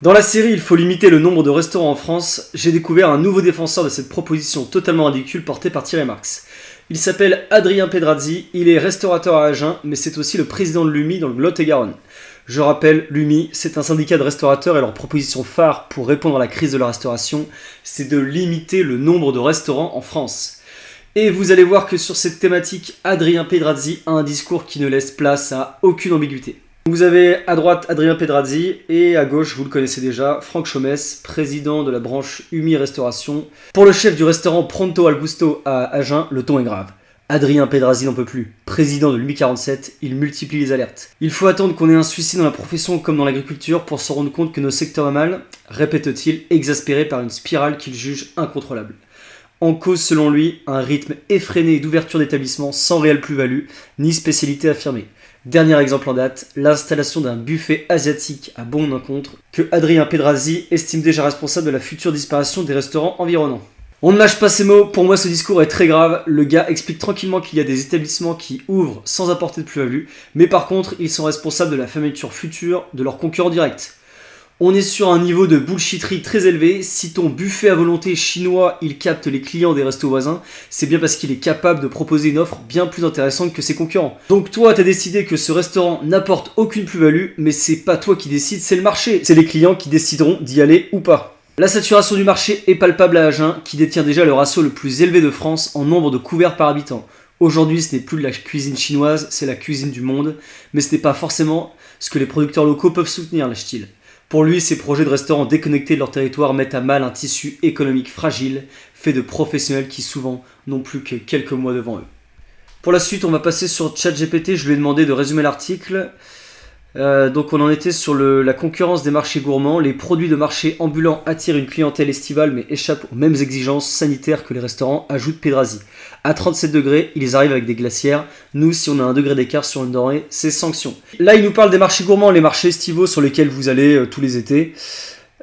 Dans la série Il faut limiter le nombre de restaurants en France, j'ai découvert un nouveau défenseur de cette proposition totalement ridicule portée par Thierry Marx. Il s'appelle Adrien Pedrazzi, il est restaurateur à Agen, mais c'est aussi le président de l'UMI dans le Lot-et-Garonne. Je rappelle, l'UMI, c'est un syndicat de restaurateurs et leur proposition phare pour répondre à la crise de la restauration, c'est de limiter le nombre de restaurants en France. Et vous allez voir que sur cette thématique, Adrien Pedrazzi a un discours qui ne laisse place à aucune ambiguïté. Vous avez à droite Adrien Pedrazzi et à gauche, vous le connaissez déjà, Franck Chomès, président de la branche UMI Restauration. Pour le chef du restaurant Pronto al Gusto à Agen, le ton est grave. Adrien Pedrazzi n'en peut plus. Président de l'UMI 47, il multiplie les alertes. Il faut attendre qu'on ait un suicide dans la profession comme dans l'agriculture pour se rendre compte que nos secteurs va mal, répète-t-il, exaspéré par une spirale qu'il juge incontrôlable. En cause, selon lui, un rythme effréné d'ouverture d'établissements sans réelle plus-value, ni spécialité affirmée. Dernier exemple en date, l'installation d'un buffet asiatique à Bon-Encontre, que Adrien Pedrazzi estime déjà responsable de la future disparition des restaurants environnants. On ne mâche pas ses mots, pour moi ce discours est très grave, le gars explique tranquillement qu'il y a des établissements qui ouvrent sans apporter de plus-value, mais par contre ils sont responsables de la fermeture future de leurs concurrents directs. On est sur un niveau de bullshitterie très élevé, si ton buffet à volonté chinois il capte les clients des restos voisins, c'est bien parce qu'il est capable de proposer une offre bien plus intéressante que ses concurrents. Donc toi t'as décidé que ce restaurant n'apporte aucune plus-value, mais c'est pas toi qui décides, c'est le marché. C'est les clients qui décideront d'y aller ou pas. La saturation du marché est palpable à Agen, qui détient déjà le ratio le plus élevé de France en nombre de couverts par habitant. Aujourd'hui ce n'est plus de la cuisine chinoise, c'est la cuisine du monde, mais ce n'est pas forcément ce que les producteurs locaux peuvent soutenir, lâche-t-il. Pour lui, ces projets de restaurants déconnectés de leur territoire mettent à mal un tissu économique fragile, fait de professionnels qui souvent n'ont plus que quelques mois devant eux. Pour la suite, on va passer sur ChatGPT, je lui ai demandé de résumer l'article. Donc on en était sur la concurrence des marchés gourmands. Les produits de marché ambulants attirent une clientèle estivale mais échappent aux mêmes exigences sanitaires que les restaurants, ajoute Pedrazzi. À 37 degrés, ils arrivent avec des glacières. Nous, si on a 1 degré d'écart sur une denrée, c'est sanction. Là, il nous parle des marchés gourmands, les marchés estivaux sur lesquels vous allez tous les étés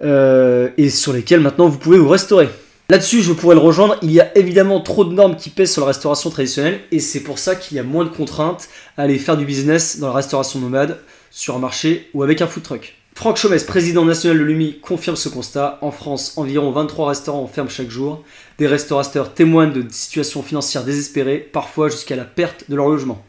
et sur lesquels maintenant vous pouvez vous restaurer. Là-dessus, je pourrais le rejoindre, il y a évidemment trop de normes qui pèsent sur la restauration traditionnelle et c'est pour ça qu'il y a moins de contraintes à aller faire du business dans la restauration nomade, sur un marché ou avec un food truck. Franck Chomès, président national de l'UMI, confirme ce constat. En France, environ 23 restaurants ferment chaque jour. Des restaurateurs témoignent de situations financières désespérées, parfois jusqu'à la perte de leur logement.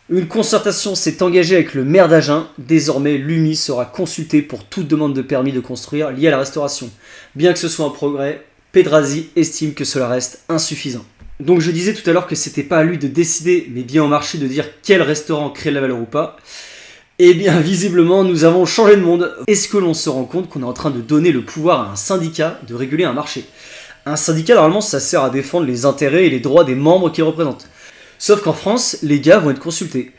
Une concertation s'est engagée avec le maire d'Agen. Désormais, l'UMI sera consulté pour toute demande de permis de construire liée à la restauration. Bien que ce soit un progrès, Pedrazzi estime que cela reste insuffisant. Donc je disais tout à l'heure que c'était pas à lui de décider, mais bien au marché de dire quel restaurant crée de la valeur ou pas. Eh bien, visiblement, nous avons changé de monde. Est-ce que l'on se rend compte qu'on est en train de donner le pouvoir à un syndicat de réguler un marché? Un syndicat, normalement, ça sert à défendre les intérêts et les droits des membres qu'il représente. Sauf qu'en France, les gars vont être consultés.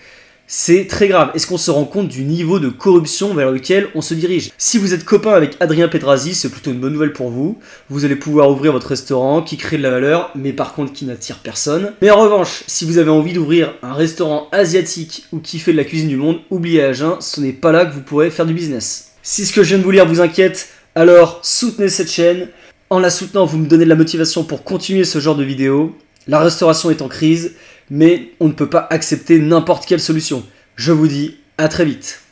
C'est très grave. Est-ce qu'on se rend compte du niveau de corruption vers lequel on se dirige? Si vous êtes copain avec Adrien Pedrazzi, c'est plutôt une bonne nouvelle pour vous. Vous allez pouvoir ouvrir votre restaurant qui crée de la valeur, mais par contre qui n'attire personne. Mais en revanche, si vous avez envie d'ouvrir un restaurant asiatique ou qui fait de la cuisine du monde, oubliez Agen, ce n'est pas là que vous pourrez faire du business. Si ce que je viens de vous lire vous inquiète, alors soutenez cette chaîne. En la soutenant, vous me donnez de la motivation pour continuer ce genre de vidéos. La restauration est en crise, mais on ne peut pas accepter n'importe quelle solution. Je vous dis à très vite.